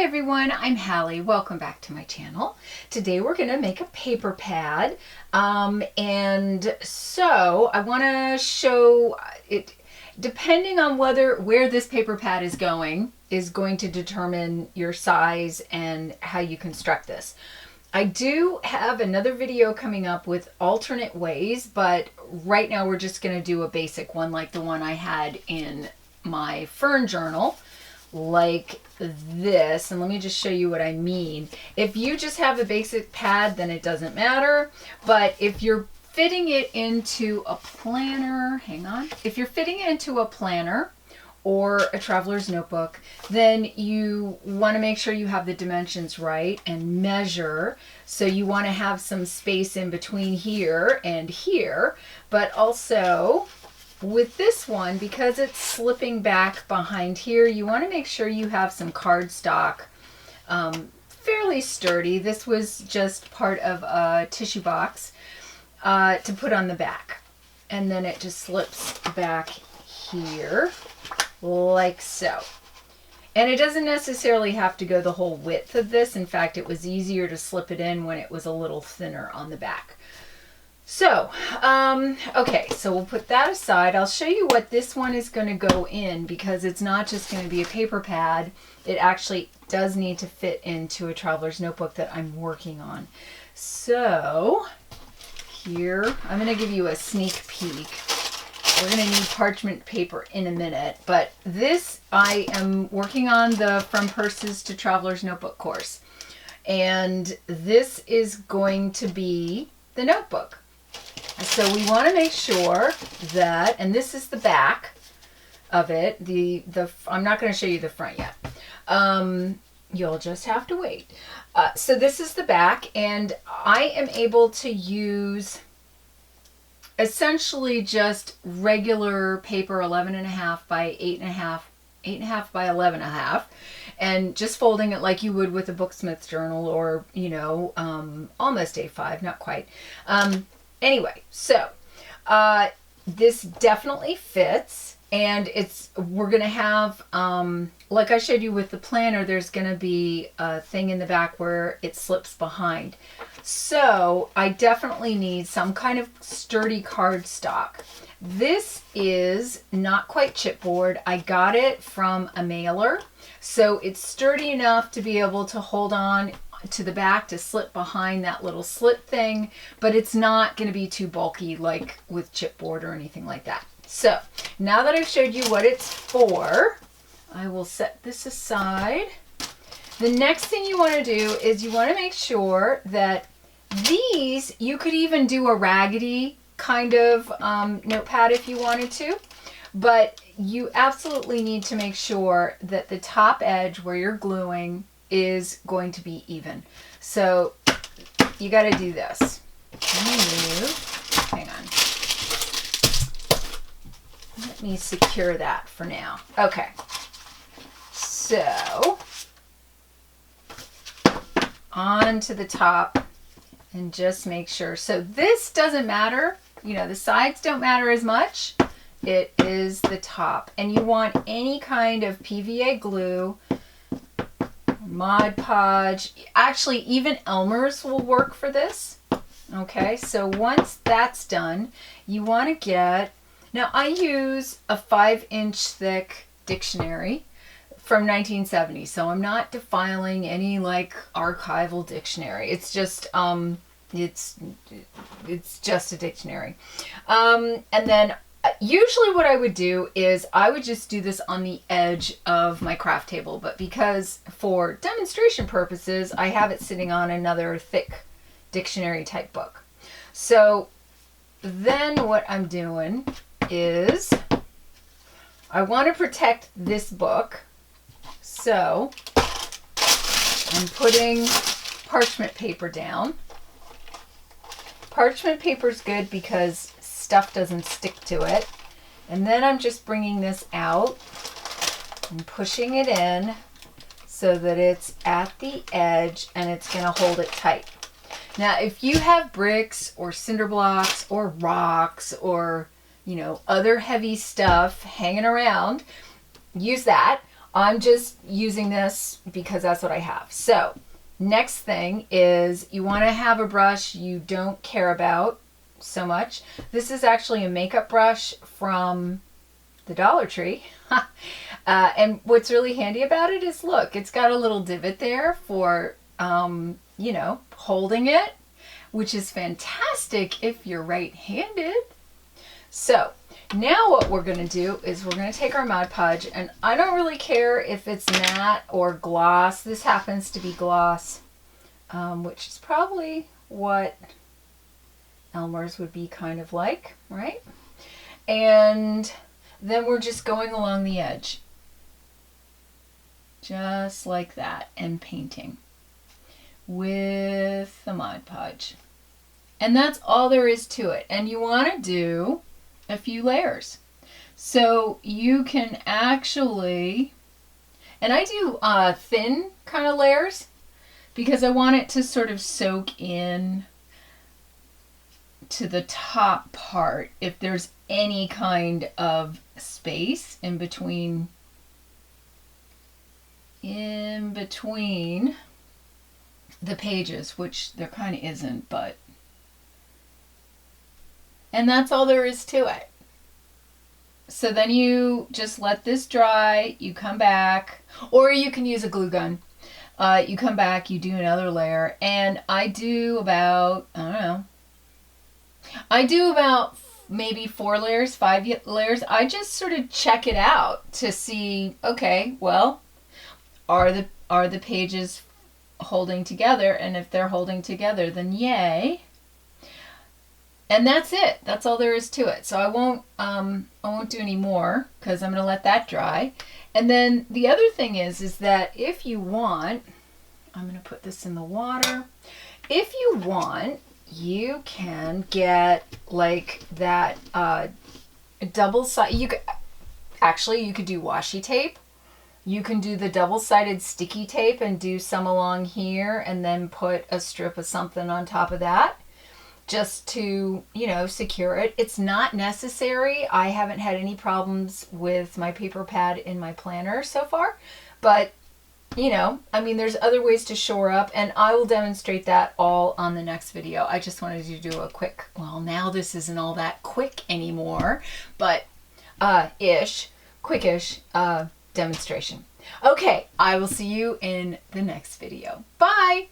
Hi everyone, I'm Hallie. Welcome back to my channel. Today we're going to make a paper pad. And so I want to show it, depending on where this paper pad is going to determine your size and how you construct this. I do have another video coming up with alternate ways, but right now we're just going to do a basic one like the one I had in my fern journal, like this. And let me just show you what I mean. If you just have a basic pad, then it doesn't matter. But if you're fitting it into a planner, if you're fitting it into a planner or a traveler's notebook, then you want to make sure you have the dimensions right and measure. So you want to have some space in between here and here, but also with this one, because it's slipping back behind here, you want to make sure you have some cardstock, fairly sturdy. This was just part of a tissue box to put on the back. And then it just slips back here like so. And it doesn't necessarily have to go the whole width of this. In fact, it was easier to slip it in when it was a little thinner on the back. So, okay, so we'll put that aside. I'll show you what this one is going to go in, because it's not just going to be a paper pad. It actually does need to fit into a traveler's notebook that I'm working on. So, here, I'm going to give you a sneak peek. We're going to need parchment paper in a minute, but this, I am working on the From Purses to Traveler's Notebook course. And this is going to be the notebook. So we want to make sure that, and this is the back of it. I'm not going to show you the front yet. You'll just have to wait. So this is the back, and I am able to use essentially just regular paper, 11.5 by 8.5, 8.5 by 11.5, and just folding it like you would with a Booksmith journal, or, you know, almost A5, not quite. Anyway, so this definitely fits, and we're going to have, like I showed you with the planner, there's going to be a thing in the back where it slips behind. So I definitely need some kind of sturdy cardstock. This is not quite chipboard. I got it from a mailer, so it's sturdy enough to be able to hold on to the back to slip behind that little slit thing, but it's not going to be too bulky like with chipboard or anything like that. So now that I've showed you what it's for, I will set this aside. The next thing you want to do is you want to make sure that these, you could even do a raggedy kind of notepad if you wanted to, but you absolutely need to make sure that the top edge where you're gluing is going to be even. So you got to do this. Hang on. Let me secure that for now. Okay. So on to the top, and just make sure. So this doesn't matter. You know, the sides don't matter as much. It is the top. And you want any kind of PVA glue, Mod Podge. Actually, even Elmer's will work for this. Okay, so once that's done, you want to get, now I use a 5-inch thick dictionary from 1970, so I'm not defiling any like archival dictionary. It's just it's just a dictionary. And then usually what I would do is I would just do this on the edge of my craft table, but because for demonstration purposes, I have it sitting on another thick dictionary type book. So then what I'm doing is I want to protect this book. So I'm putting parchment paper down. Parchment paper is good because stuff doesn't stick to it. And then I'm just bringing this out and pushing it in so that it's at the edge and it's going to hold it tight. Now, if you have bricks or cinder blocks or rocks or, you know, other heavy stuff hanging around, use that. I'm just using this because that's what I have. So next thing is you want to have a brush you don't care about so much. This is actually a makeup brush from the Dollar Tree. And what's really handy about it is, look, it's got a little divot there for, you know, holding it, which is fantastic if you're right-handed. So now what we're going to do is we're going to take our Mod Podge, and I don't really care if it's matte or gloss. This happens to be gloss, which is probably what Elmer's would be kind of like, right? And then we're just going along the edge, just like that, and painting with the Mod Podge. And that's all there is to it. And you want to do a few layers. So you can actually, and I do thin kind of layers because I want it to sort of soak in to the top part if there's any kind of space in between the pages, which there kind of isn't, but, and that's all there is to it. So then you just let this dry, you come back, or you can use a glue gun. You come back, you do another layer, and I do about, I don't know, I do about maybe 4 layers, 5 layers. I just sort of check it out to see, okay, well, are the pages holding together? And if they're holding together, then yay. And that's it. That's all there is to it. So I won't do any more because I'm going to let that dry. And then the other thing is that if you want, I'm going to put this in the water. If you want, you can get like that double-sided, you could do washi tape. You can do the double-sided sticky tape and do some along here and then put a strip of something on top of that just to, you know, secure it. It's not necessary. I haven't had any problems with my paper pad in my planner so far, but you know, I mean, there's other ways to shore up, and I will demonstrate that all on the next video. I just wanted to do a quick, well, now this isn't all that quick anymore, but quickish demonstration. Okay, I will see you in the next video. Bye!